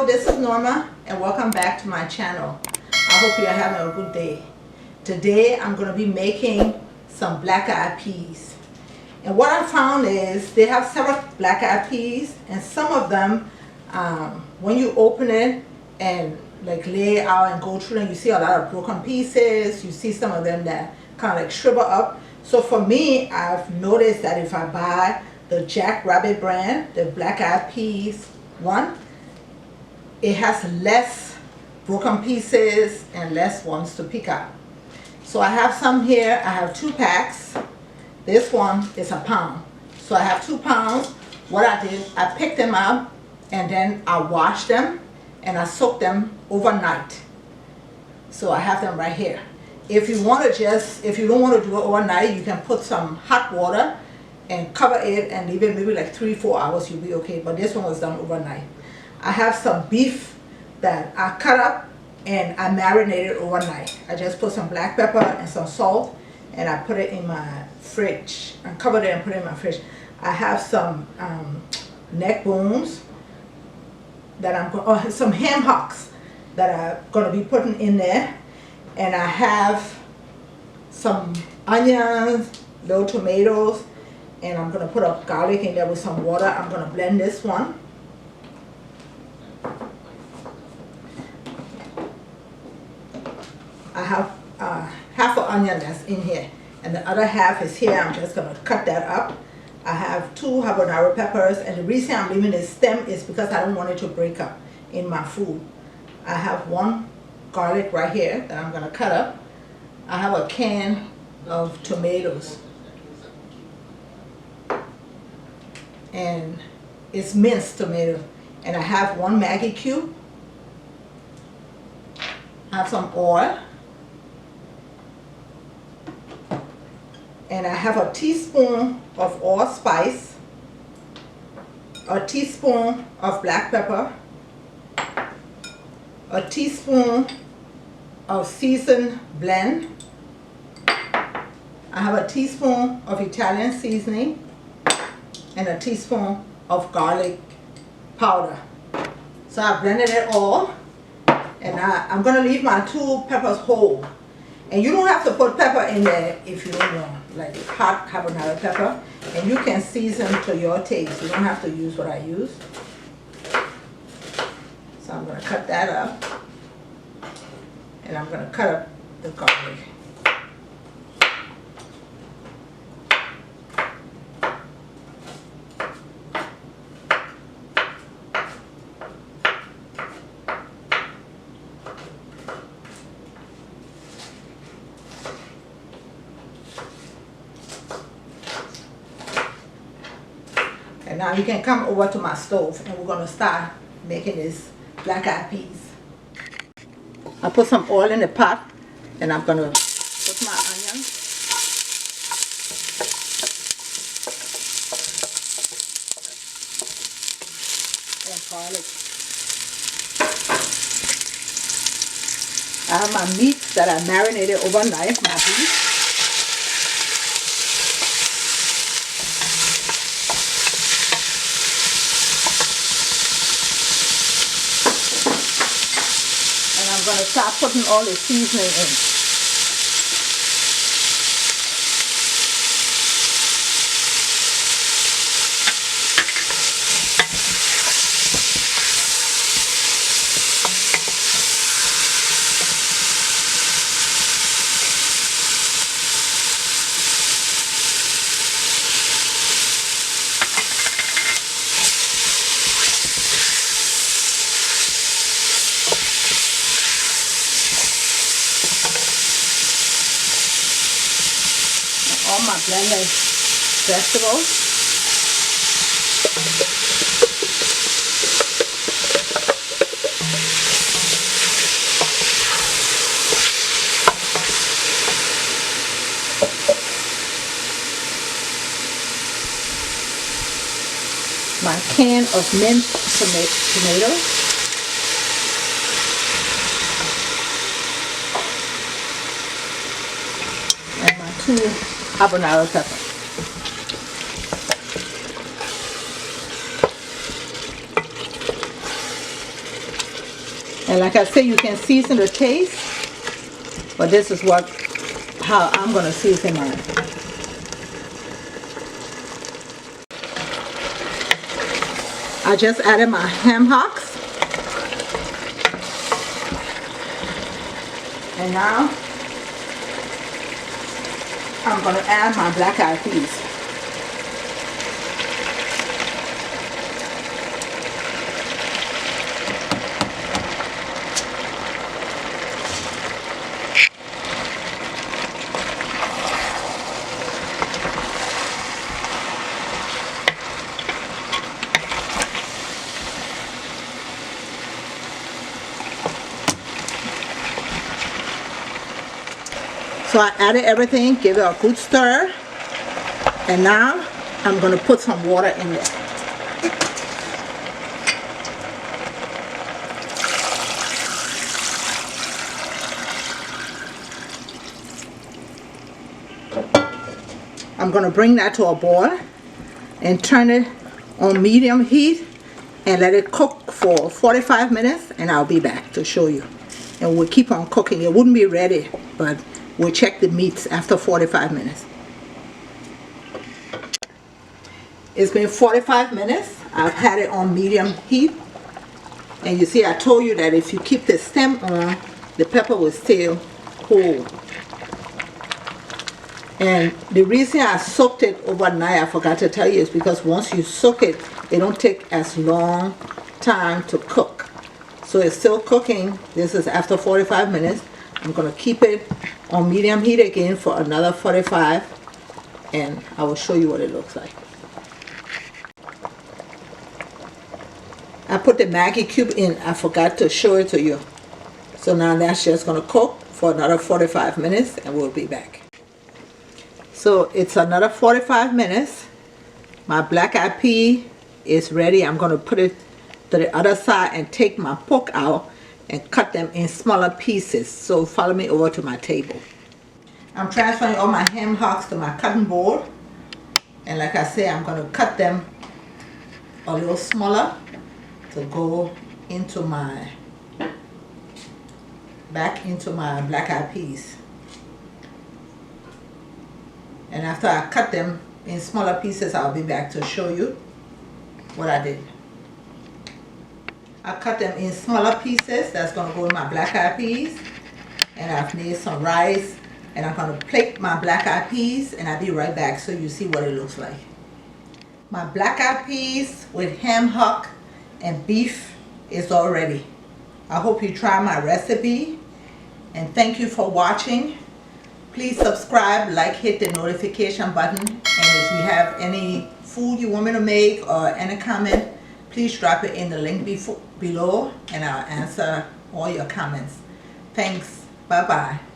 Hello, this is Norma and welcome back to my channel. I hope you're having a good day. Today I'm going to be making some black-eyed peas. And what I found is they have several black-eyed peas, and some of them, when you open it and like lay it out and go through them, you see a lot of broken pieces. You see some of them that kind of like shrivel up. So for me, I've noticed that if I buy the Jack Rabbit brand, the black-eyed peas one, it has less broken pieces and less ones to pick up. So I have some here. I have 2 packs. This one is a pound. So I have 2 pounds. What I did, I picked them up and then I washed them and I soaked them overnight. So I have them right here. If you want to if you don't want to do it overnight, you can put some hot water and cover it and leave it maybe like 3-4 hours, you'll be okay. But this one was done overnight. I have some beef that I cut up and I marinated overnight. I just put some black pepper and some salt and I put it in my fridge. I covered it and put it in my fridge. I have some neck bones that I'm going, some ham hocks that I'm going to be putting in there. And I have some onions, little tomatoes, and I'm going to put a garlic in there with some water. I'm going to blend this one. I have half an onion that's in here, and the other half is here. I'm just going to cut that up. I have 2 habanero peppers, and the reason I'm leaving the stem is because I don't want it to break up in my food. I have 1 garlic right here that I'm going to cut up. I have a can of tomatoes, and it's minced tomato, and I have 1 Maggi Cube. I have some oil, and I have a teaspoon of allspice, a teaspoon of black pepper, a teaspoon of seasoned blend. I have a teaspoon of Italian seasoning and a teaspoon of garlic powder. So I blended it all, and I'm going to leave my 2 peppers whole. And you don't have to put pepper in there if you don't want, like hot habanero pepper. And you can season to your taste. You don't have to use what I use. So I'm going to cut that up. And I'm going to cut up the garlic. And now you can come over to my stove and we're going to start making this black-eyed peas. I put some oil in the pot and I'm going to put my onions. And garlic. I have my meat that I marinated overnight, my beef. I'm going to start putting all the seasoning in. All my blended vegetables. My can of minced tomatoes. And my 2 habanero pepper. And like I said, you can season the taste, but this is how I'm going to season mine. I just added my ham hocks. And now I'm going to add my black-eyed peas. So I added everything, give it a good stir, and now I'm going to put some water in there. I'm going to bring that to a boil and turn it on medium heat and let it cook for 45 minutes, and I'll be back to show you. And we'll keep on cooking. It wouldn't be ready, but we'll check the meats after 45 minutes. It's been 45 minutes. I've had it on medium heat. And you see, I told you that if you keep the stem on, the pepper will stay whole. And the reason I soaked it overnight, I forgot to tell you, is because once you soak it, it don't take as long time to cook. So it's still cooking. This is after 45 minutes. I'm going to keep it on medium heat again for another 45, and I will show you what it looks like. I put the Maggi Cube in. I forgot to show it to you. So now that's just going to cook for another 45 minutes, and we'll be back. So it's another 45 minutes. My black-eyed pea is ready. I'm going to put it to the other side and take my pork out and cut them in smaller pieces. So follow me over to my table. I'm transferring all my ham hocks to my cutting board, and like I say, I'm going to cut them a little smaller to go into back into my black-eyed peas. And after I cut them in smaller pieces, I'll be back to show you what I did. I cut them in smaller pieces. That's going to go in my black-eyed peas. And I've made some rice. And I'm going to plate my black-eyed peas. And I'll be right back so you see what it looks like. My black-eyed peas with ham hock and beef is all ready. I hope you try my recipe. And thank you for watching. Please subscribe, like, hit the notification button. And if you have any food you want me to make or any comment, please drop it in the link below, and I'll answer all your comments. Thanks. Bye-bye.